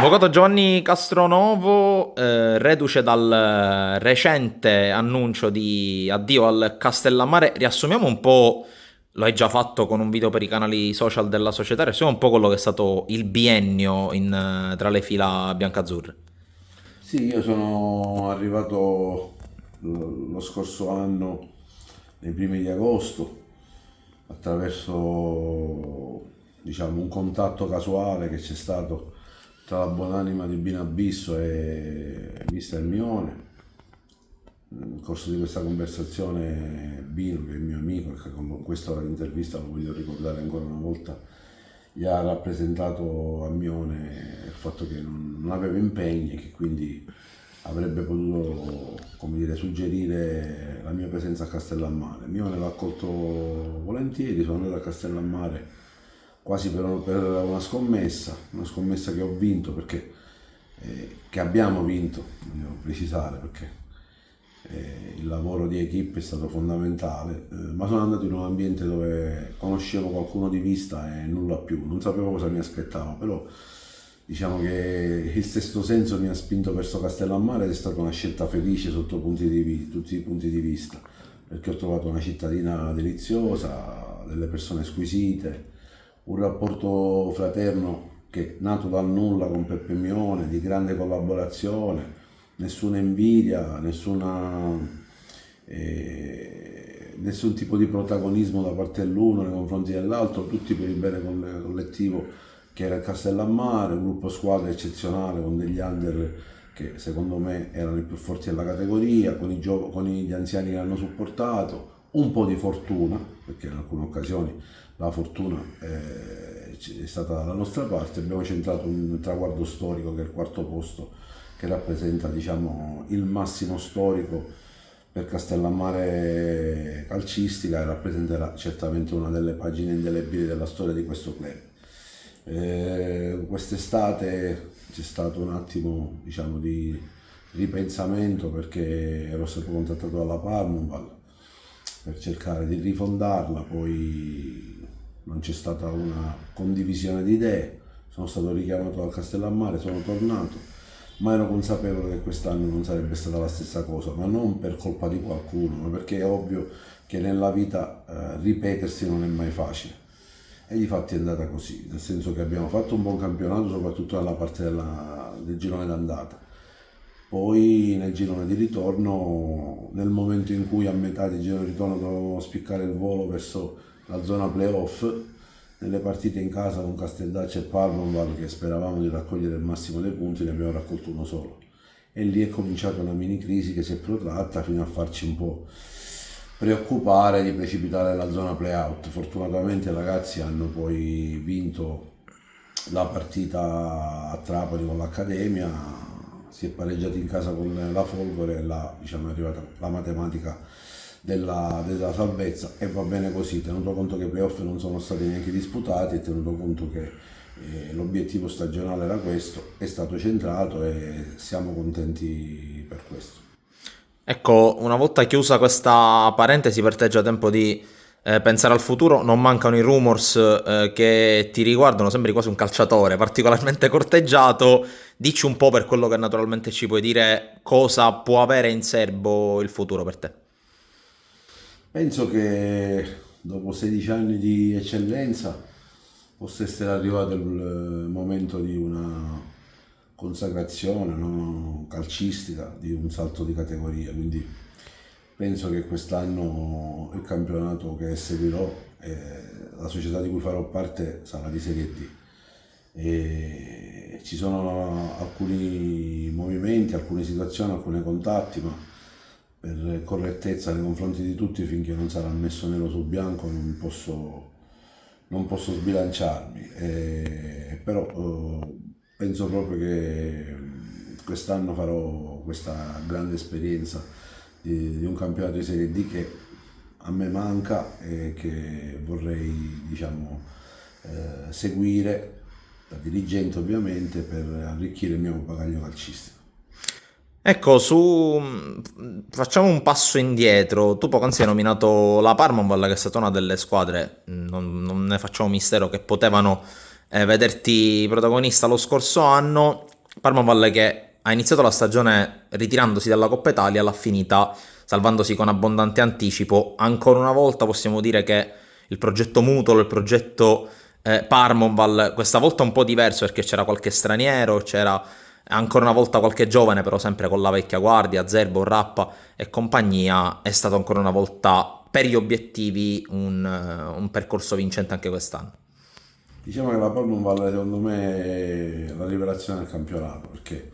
Avvocato Giovanni Castronovo, reduce dal recente annuncio di addio al Castellammare, riassumiamo un po', lo hai già fatto con un video per i canali social della società, riassumiamo un po' quello che è stato il biennio tra le fila biancazzurre. Sì, io sono arrivato lo scorso anno, nei primi di agosto, attraverso diciamo, un contatto casuale che c'è stato tra la buonanima di Bino Abisso e Mister Mione. Nel corso di questa conversazione Bino, che è il mio amico, e che con questa intervista lo voglio ricordare ancora una volta, gli ha rappresentato a Mione il fatto che non aveva impegni e che quindi avrebbe potuto, come dire, suggerire la mia presenza a Castellammare. Mione l'ha accolto volentieri, sono andato a Castellammare quasi per una scommessa che ho vinto perché che abbiamo vinto, voglio precisare perché il lavoro di equipe è stato fondamentale, ma sono andato in un ambiente dove conoscevo qualcuno di vista e nulla più, non sapevo cosa mi aspettava, però diciamo che il sesto senso mi ha spinto verso Castellammare ed è stata una scelta felice sotto tutti i punti di vista, perché ho trovato una cittadina deliziosa, delle persone squisite, un rapporto fraterno che nato dal nulla con Peppe Mione, di grande collaborazione, nessuna invidia, nessun tipo di protagonismo da parte dell'uno nei confronti dell'altro, tutti per il bene collettivo che era il Castellammare, un gruppo squadra eccezionale con degli under che secondo me erano i più forti della categoria, con gli anziani che hanno supportato, un po' di fortuna, perché in alcune occasioni la fortuna è stata dalla nostra parte, abbiamo centrato un traguardo storico che è il quarto posto, che rappresenta diciamo, il massimo storico per Castellammare calcistica e rappresenterà certamente una delle pagine indelebili della storia di questo club. Quest'estate c'è stato un attimo diciamo, di ripensamento perché ero stato contattato dalla Parmonval per cercare di rifondarla, poi non c'è stata una condivisione di idee, sono stato richiamato dal Castellammare, sono tornato, ma ero consapevole che quest'anno non sarebbe stata la stessa cosa, ma non per colpa di qualcuno, ma perché è ovvio che nella vita ripetersi non è mai facile. E difatti è andata così, nel senso che abbiamo fatto un buon campionato, soprattutto nella parte del girone d'andata. Poi nel girone di ritorno, nel momento in cui a metà del girone di ritorno dovevamo spiccare il volo verso la zona playoff, nelle partite in casa con Casteldaccia e Parmonval, che speravamo di raccogliere il massimo dei punti, ne abbiamo raccolto uno solo. E lì è cominciata una mini crisi che si è protratta fino a farci un po' preoccupare di precipitare nella zona playout. Fortunatamente i ragazzi hanno poi vinto la partita a Trapani con l'Accademia, si è pareggiato in casa con la Folgore e là diciamo, è arrivata la matematica della salvezza e va bene così, tenuto conto che i playoff non sono stati neanche disputati e tenuto conto che l'obiettivo stagionale era questo, è stato centrato e siamo contenti per questo. Ecco, una volta chiusa questa parentesi, per te è già tempo di pensare al futuro. Non mancano i rumors che ti riguardano, sembri quasi un calciatore particolarmente corteggiato. Dici un po' per quello che naturalmente ci puoi dire, cosa può avere in serbo il futuro per te. Penso che dopo 16 anni di eccellenza possa essere arrivato il momento di una consacrazione no, calcistica, di un salto di categoria, quindi penso che quest'anno il campionato che seguirò e la società di cui farò parte sarà di Serie D. E ci sono alcuni movimenti, alcune situazioni, alcuni contatti, ma per correttezza nei confronti di tutti finché non sarà messo nero su bianco non posso sbilanciarmi. Però penso proprio che quest'anno farò questa grande esperienza di un campionato di Serie D che a me manca e che vorrei diciamo, seguire da dirigente ovviamente per arricchire il mio bagaglio calcistico. Ecco, facciamo un passo indietro. Tu poc'anzi hai nominato la Parmaval, che è stata una delle squadre, non ne facciamo mistero, che potevano vederti protagonista lo scorso anno. Parma che ha iniziato la stagione ritirandosi dalla Coppa Italia, l'ha finita salvandosi con abbondante anticipo. Ancora una volta possiamo dire che il progetto Mutolo, il progetto Parmonval, questa volta un po' diverso perché c'era qualche straniero, c'era ancora una volta qualche giovane, però sempre con la vecchia guardia, Zerbo, Rappa e compagnia. È stato ancora una volta per gli obiettivi un percorso vincente anche quest'anno. Diciamo che la Palma vale secondo me la rivelazione del campionato perché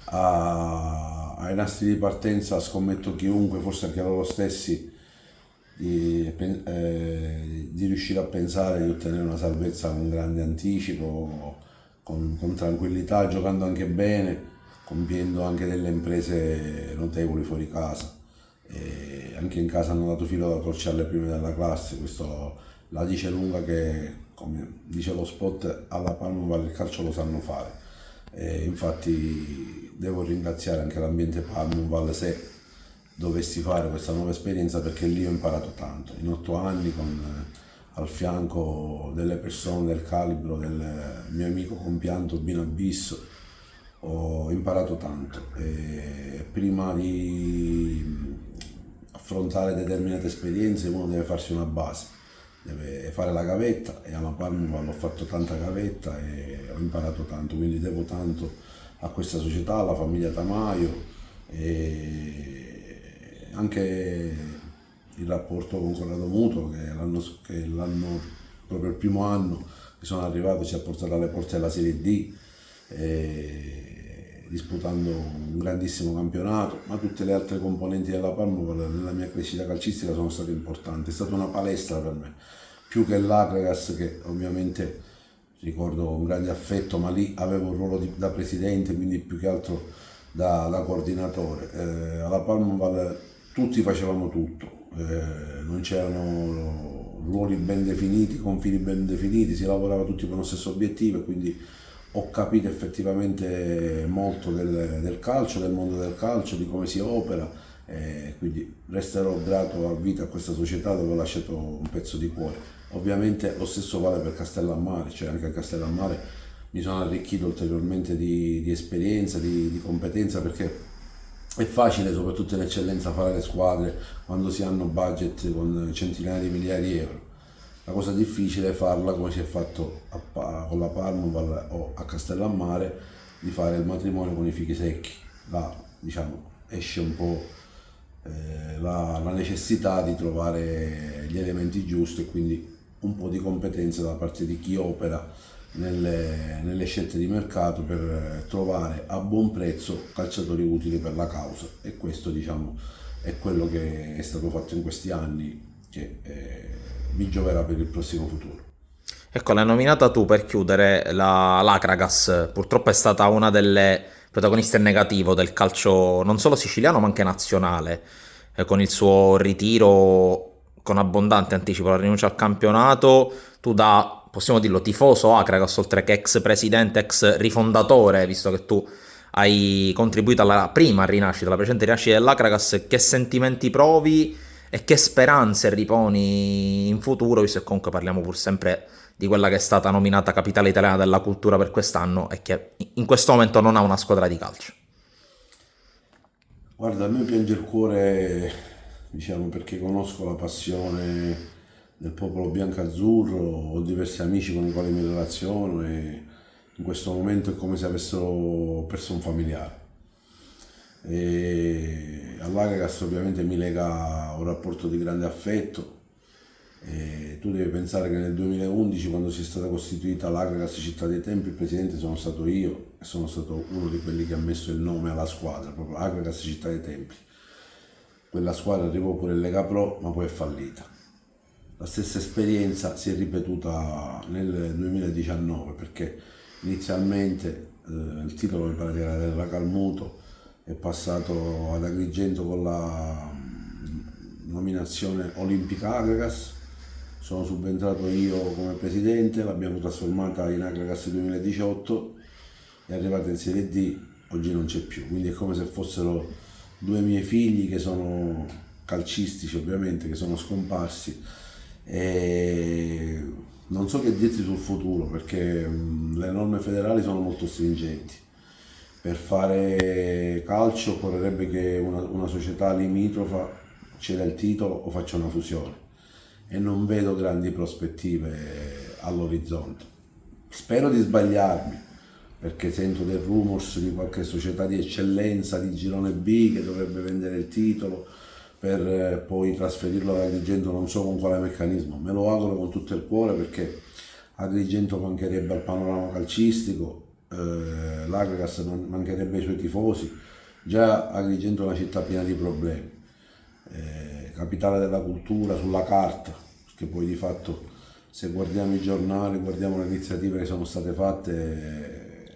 ai nastri di partenza scommetto chiunque, forse anche loro stessi, di riuscire a pensare di ottenere una salvezza con grande anticipo, con tranquillità, giocando anche bene, compiendo anche delle imprese notevoli fuori casa. E anche in casa hanno dato filo da torcere alle prime della classe, questo la dice lunga che, come dice lo spot, alla Palma il calcio lo sanno fare. E infatti devo ringraziare anche l'ambiente Palma se dovessi fare questa nuova esperienza perché lì ho imparato tanto, in 8 anni con al fianco delle persone del calibro del mio amico compianto Bino Abisso, ho imparato tanto e prima di affrontare determinate esperienze uno deve farsi una base, deve fare la gavetta e alla Palma ho fatto tanta gavetta e ho imparato tanto, quindi devo tanto a questa società, alla famiglia Tamaio e anche il rapporto con Corrado Mutuo che l'anno proprio il primo anno che sono arrivato ci ha portato alle porte della Serie D disputando un grandissimo campionato, ma tutte le altre componenti della Palma nella mia crescita calcistica sono state importanti, è stata una palestra per me, più che l'Akragas che ovviamente ricordo con grande affetto, ma lì avevo un ruolo da presidente, quindi più che altro da coordinatore. Alla Palma tutti facevamo tutto, non c'erano ruoli ben definiti, confini ben definiti, si lavorava tutti con lo stesso obiettivo e quindi ho capito effettivamente molto del calcio, del mondo del calcio, di come si opera, quindi resterò grato a vita a questa società dove ho lasciato un pezzo di cuore. Ovviamente lo stesso vale per Castellammare, cioè anche a Castellammare mi sono arricchito ulteriormente di esperienza, di competenza perché è facile, soprattutto in eccellenza, fare le squadre quando si hanno budget con centinaia di migliaia di euro. La cosa difficile è farla come si è fatto con la Parma o a Castellammare, di fare il matrimonio con i fichi secchi. Là, diciamo, esce un po' la necessità di trovare gli elementi giusti e quindi un po' di competenza da parte di chi opera nelle scelte di mercato per trovare a buon prezzo calciatori utili per la causa e questo diciamo è quello che è stato fatto in questi anni che mi gioverà per il prossimo futuro. Ecco, l'hai nominata tu per chiudere l'Akragas, purtroppo è stata una delle protagoniste in negativo del calcio non solo siciliano ma anche nazionale, con il suo ritiro con abbondante anticipo, la rinuncia al campionato. Tu da, possiamo dirlo, tifoso Akragas, oltre che ex presidente, ex rifondatore, visto che tu hai contribuito alla prima rinascita, alla precedente rinascita dell'Akragas, che sentimenti provi e che speranze riponi in futuro, visto che comunque parliamo pur sempre di quella che è stata nominata capitale italiana della cultura per quest'anno e che in questo momento non ha una squadra di calcio. Guarda, a me piange il cuore, diciamo, perché conosco la passione del popolo bianco-azzurro, ho diversi amici con i quali mi relaziono e in questo momento è come se avessero perso un familiare. E all'Ajax ovviamente mi lega un rapporto di grande affetto e tu devi pensare che nel 2011 quando si è stata costituita l'Ajax Città dei Templi il presidente sono stato io e sono stato uno di quelli che ha messo il nome alla squadra, proprio Ajax Città dei Templi. Quella squadra arrivò pure in Lega Pro ma poi è fallita. La stessa esperienza si è ripetuta nel 2019 perché inizialmente il titolo mi pare che era del Racalmuto, è passato ad Agrigento con la nominazione Olimpica Agragas, sono subentrato io come presidente, l'abbiamo trasformata in Agragas 2018, è arrivata in Serie D, oggi non c'è più, quindi è come se fossero due miei figli che sono calcistici ovviamente, che sono scomparsi e non so che dirti sul futuro perché le norme federali sono molto stringenti. per fare calcio occorrerebbe che una società limitrofa ceda il titolo o faccia una fusione e non vedo grandi prospettive all'orizzonte. Spero di sbagliarmi perché sento dei rumors di qualche società di eccellenza di girone B che dovrebbe vendere il titolo per poi trasferirlo ad Agrigento, non so con quale meccanismo. Me lo auguro con tutto il cuore perché Agrigento mancherebbe al panorama calcistico, l'Agragas mancherebbe ai suoi tifosi. Già Agrigento è una città piena di problemi, capitale della cultura sulla carta, perché poi di fatto se guardiamo i giornali, guardiamo le iniziative che sono state fatte,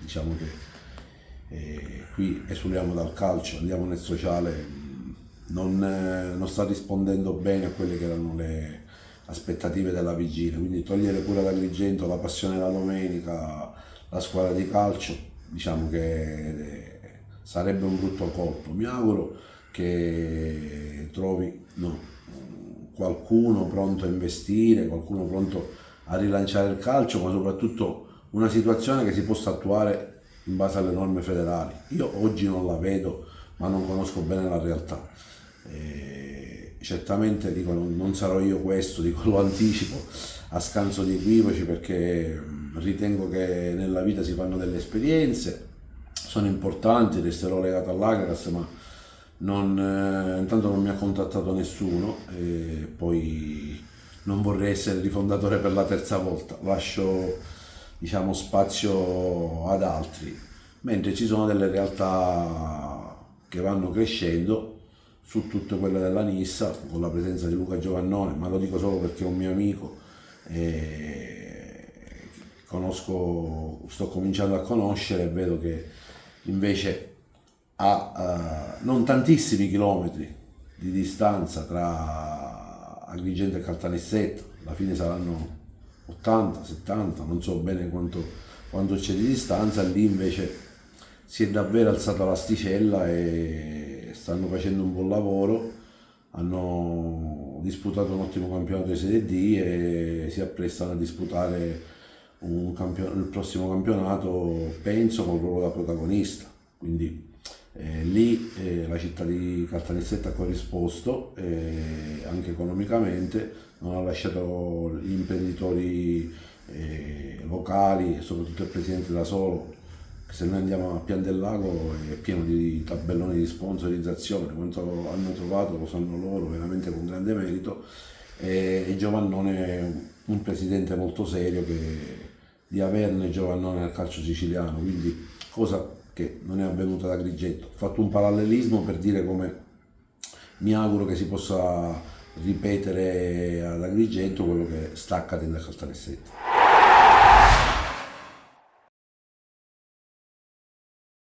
diciamo che qui esuliamo dal calcio, andiamo nel sociale, non sta rispondendo bene a quelle che erano le aspettative della vigilia, quindi togliere pure ad Agrigento la passione della domenica, la squadra di calcio, diciamo che sarebbe un brutto colpo. Mi auguro che trovi qualcuno pronto a investire, qualcuno pronto a rilanciare il calcio, ma soprattutto una situazione che si possa attuare in base alle norme federali. Io oggi non la vedo, ma non conosco bene la realtà. Certamente dico, non sarò io questo, dico, lo anticipo a scanso di equivoci perché ritengo che nella vita si fanno delle esperienze, sono importanti, resterò legato all'Agragas, ma intanto non mi ha contattato nessuno e poi non vorrei essere rifondatore per la terza volta, lascio diciamo spazio ad altri, mentre ci sono delle realtà che vanno crescendo su tutte quelle della Nissa con la presenza di Luca Giovannone, ma lo dico solo perché è un mio amico e sto cominciando a conoscere e vedo che invece a non tantissimi chilometri di distanza tra Agrigento e Caltanissetta, alla fine saranno 80, 70, non so bene quanto c'è di distanza, lì invece si è davvero alzata l'asticella e stanno facendo un buon lavoro, hanno disputato un ottimo campionato di Serie D e si apprestano a disputare il prossimo campionato, penso, con loro da protagonista. Quindi lì la città di Caltanissetta ha corrisposto anche economicamente, non ha lasciato gli imprenditori locali e soprattutto il presidente da solo. Se noi andiamo a Pian del Lago è pieno di tabelloni di sponsorizzazione, quanto hanno trovato lo sanno loro, veramente con grande merito, e Giovannone è un presidente molto serio di averne Giovannone nel calcio siciliano, quindi cosa che non è avvenuta ad Agrigento. Ho fatto un parallelismo per dire come mi auguro che si possa ripetere ad Agrigento quello che sta accadendo a Caltanissetta.